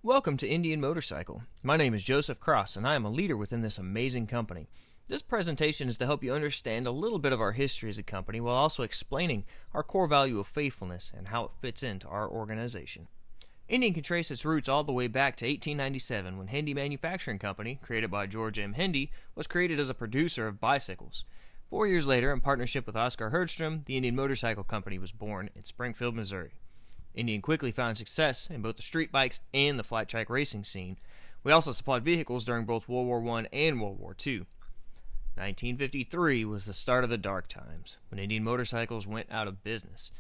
Welcome to Indian Motorcycle. My name is Joseph Cross, and I am a leader within this amazing company. This presentation is to help you understand a little bit of our history as a company while also explaining our core value of faithfulness and how it fits into our organization. Indian can trace its roots all the way back to 1897 when Hendy Manufacturing Company, created by George M. Hendy, was created as a producer of bicycles. 4 years later, in partnership with Oscar Herdstrom, the Indian Motorcycle Company was born in Springfield, Missouri. Indian quickly found success in both the street bikes and the flat track racing scene. We also supplied vehicles during both World War I and World War II. 1953 was the start of the dark times, when Indian Motorcycles went out of business.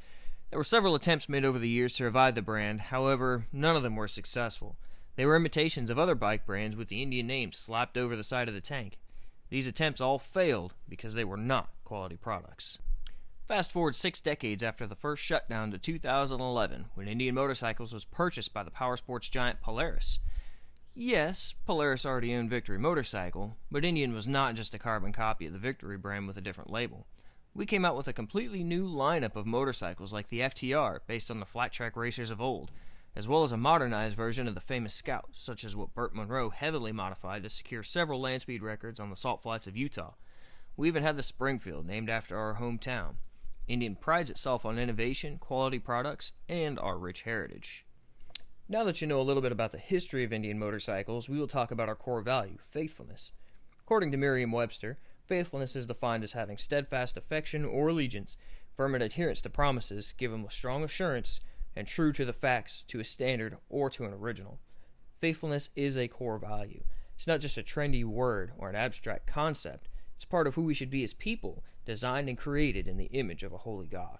There were several attempts made over the years to revive the brand, however, none of them were successful. They were imitations of other bike brands with the Indian name slapped over the side of the tank. These attempts all failed because they were not quality products. Fast forward 6 decades after the first shutdown to 2011, when Indian Motorcycles was purchased by the powersports giant Polaris. Yes, Polaris already owned Victory Motorcycle, but Indian was not just a carbon copy of the Victory brand with a different label. We came out with a completely new lineup of motorcycles like the FTR, based on the flat track racers of old, as well as a modernized version of the famous Scout, such as what Burt Monroe heavily modified to secure several land speed records on the salt flats of Utah. We even had the Springfield, named after our hometown. Indian prides itself on innovation, quality products, and our rich heritage. Now that you know a little bit about the history of Indian motorcycles, we will talk about our core value, faithfulness. According to Merriam-Webster, faithfulness is defined as having steadfast affection or allegiance, firm adherence to promises given with strong assurance, and true to the facts, to a standard, or to an original. Faithfulness is a core value. It's not just a trendy word or an abstract concept. It's part of who we should be as people, designed and created in the image of a holy God.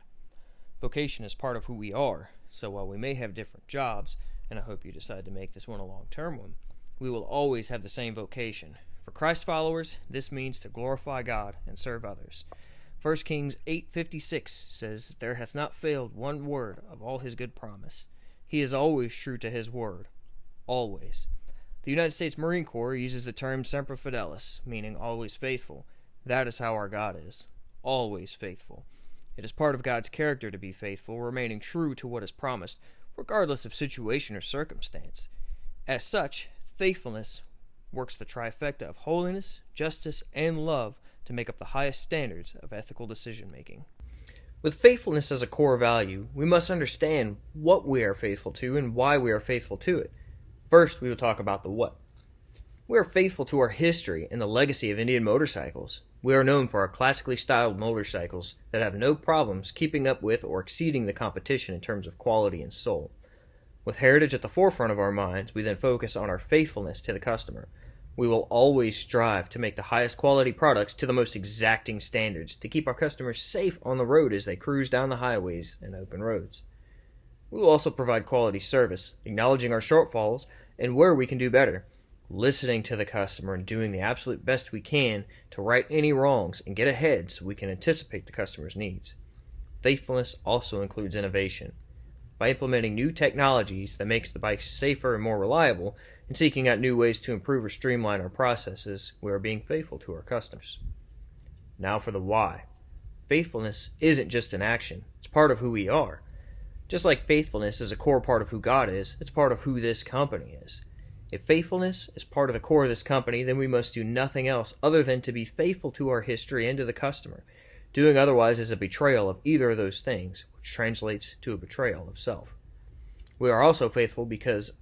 Vocation is part of who we are, so while we may have different jobs, and I hope you decide to make this one a long-term one, we will always have the same vocation. For Christ followers, this means to glorify God and serve others. 1 Kings 8:56 says, "There hath not failed one word of all his good promise. He is always true to his word." Always. The United States Marine Corps uses the term semper fidelis, meaning always faithful. That is how our God is. Always faithful. It is part of God's character to be faithful, remaining true to what is promised, regardless of situation or circumstance. As such, faithfulness works the trifecta of holiness, justice, and love to make up the highest standards of ethical decision-making. With faithfulness as a core value, we must understand what we are faithful to and why we are faithful to it. First, we will talk about the what. We are faithful to our history and the legacy of Indian motorcycles. We are known for our classically styled motorcycles that have no problems keeping up with or exceeding the competition in terms of quality and soul. With heritage at the forefront of our minds, we then focus on our faithfulness to the customer. We will always strive to make the highest quality products to the most exacting standards to keep our customers safe on the road as they cruise down the highways and open roads. We will also provide quality service, acknowledging our shortfalls and where we can do better, listening to the customer and doing the absolute best we can to right any wrongs and get ahead so we can anticipate the customer's needs. Faithfulness also includes innovation. By implementing new technologies that makes the bikes safer and more reliable, and seeking out new ways to improve or streamline our processes, we are being faithful to our customers. Now for the why. Faithfulness isn't just an action, it's part of who we are. Just like faithfulness is a core part of who God is, it's part of who this company is. If faithfulness is part of the core of this company, then we must do nothing else other than to be faithful to our history and to the customer. Doing otherwise is a betrayal of either of those things, which translates to a betrayal of self. We are also faithful because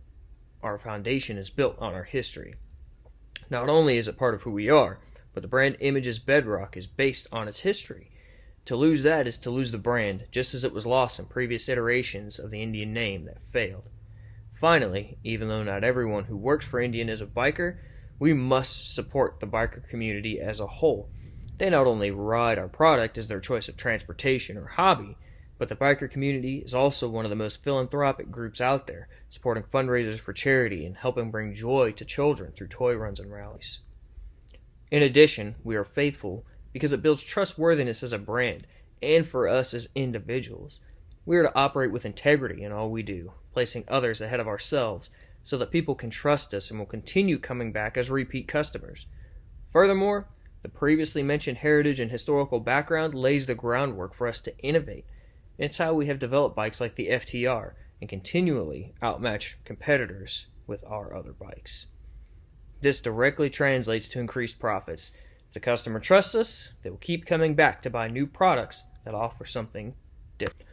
our foundation is built on our history. Not only is it part of who we are, but the brand image's bedrock is based on its history. To lose that is to lose the brand, just as it was lost in previous iterations of the Indian name that failed. Finally, even though not everyone who works for Indian is a biker, we must support the biker community as a whole. They not only ride our product as their choice of transportation or hobby, but the biker community is also one of the most philanthropic groups out there, supporting fundraisers for charity and helping bring joy to children through toy runs and rallies. In addition, we are faithful because it builds trustworthiness as a brand and for us as individuals. We are to operate with integrity in all we do, placing others ahead of ourselves so that people can trust us and will continue coming back as repeat customers. Furthermore, the previously mentioned heritage and historical background lays the groundwork for us to innovate. And it's how we have developed bikes like the FTR and continually outmatch competitors with our other bikes. This directly translates to increased profits. If the customer trusts us, they will keep coming back to buy new products that offer something different.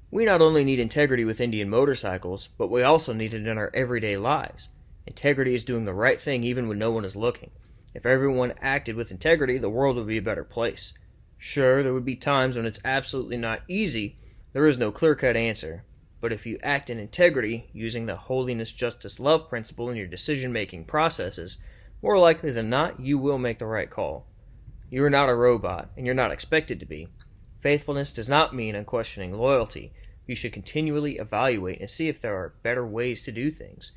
We not only need integrity with Indian motorcycles, but we also need it in our everyday lives. Integrity is doing the right thing even when no one is looking. If everyone acted with integrity, the world would be a better place. Sure, there would be times when it's absolutely not easy. There is no clear-cut answer. But if you act in integrity, using the holiness, justice, love principle in your decision-making processes, more likely than not, you will make the right call. You are not a robot, and you're not expected to be. Faithfulness does not mean unquestioning loyalty. You should continually evaluate and see if there are better ways to do things.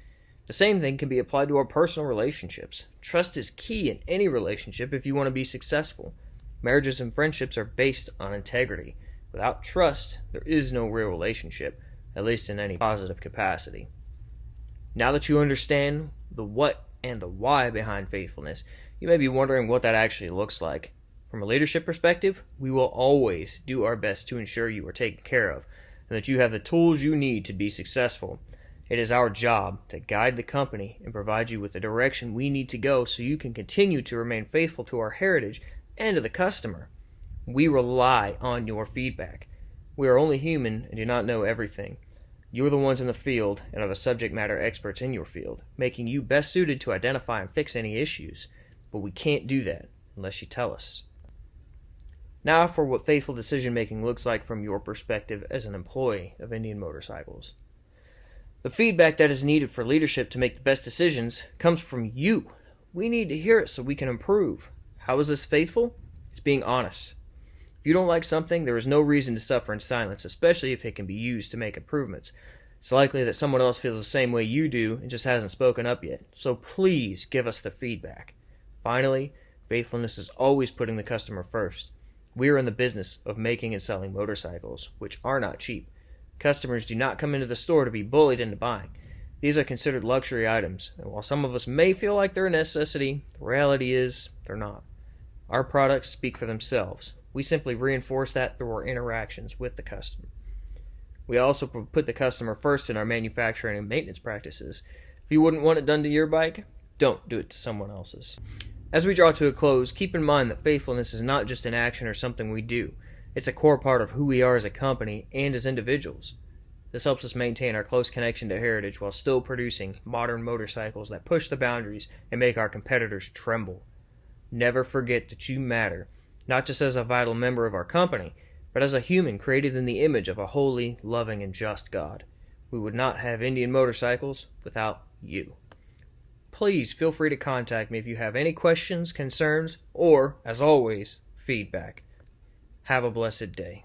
The same thing can be applied to our personal relationships. Trust is key in any relationship if you want to be successful. Marriages and friendships are based on integrity. Without trust, there is no real relationship, at least in any positive capacity. Now that you understand the what and the why behind faithfulness, you may be wondering what that actually looks like. From a leadership perspective, we will always do our best to ensure you are taken care of and that you have the tools you need to be successful. It is our job to guide the company and provide you with the direction we need to go so you can continue to remain faithful to our heritage and to the customer. We rely on your feedback. We are only human and do not know everything. You are the ones in the field and are the subject matter experts in your field, making you best suited to identify and fix any issues. But we can't do that unless you tell us. Now for what faithful decision-making looks like from your perspective as an employee of Indian Motorcycles. The feedback that is needed for leadership to make the best decisions comes from you. We need to hear it so we can improve. How is this faithful? It's being honest. If you don't like something, there is no reason to suffer in silence, especially if it can be used to make improvements. It's likely that someone else feels the same way you do and just hasn't spoken up yet. So please give us the feedback. Finally, faithfulness is always putting the customer first. We are in the business of making and selling motorcycles, which are not cheap. Customers do not come into the store to be bullied into buying. These are considered luxury items, and while some of us may feel like they're a necessity, the reality is they're not. Our products speak for themselves. We simply reinforce that through our interactions with the customer. We also put the customer first in our manufacturing and maintenance practices. If you wouldn't want it done to your bike, don't do it to someone else's. As we draw to a close, keep in mind that faithfulness is not just an action or something we do. It's a core part of who we are as a company and as individuals. This helps us maintain our close connection to heritage while still producing modern motorcycles that push the boundaries and make our competitors tremble. Never forget that you matter, not just as a vital member of our company, but as a human created in the image of a holy, loving, and just God. We would not have Indian Motorcycles without you. Please feel free to contact me if you have any questions, concerns, or, as always, feedback. Have a blessed day.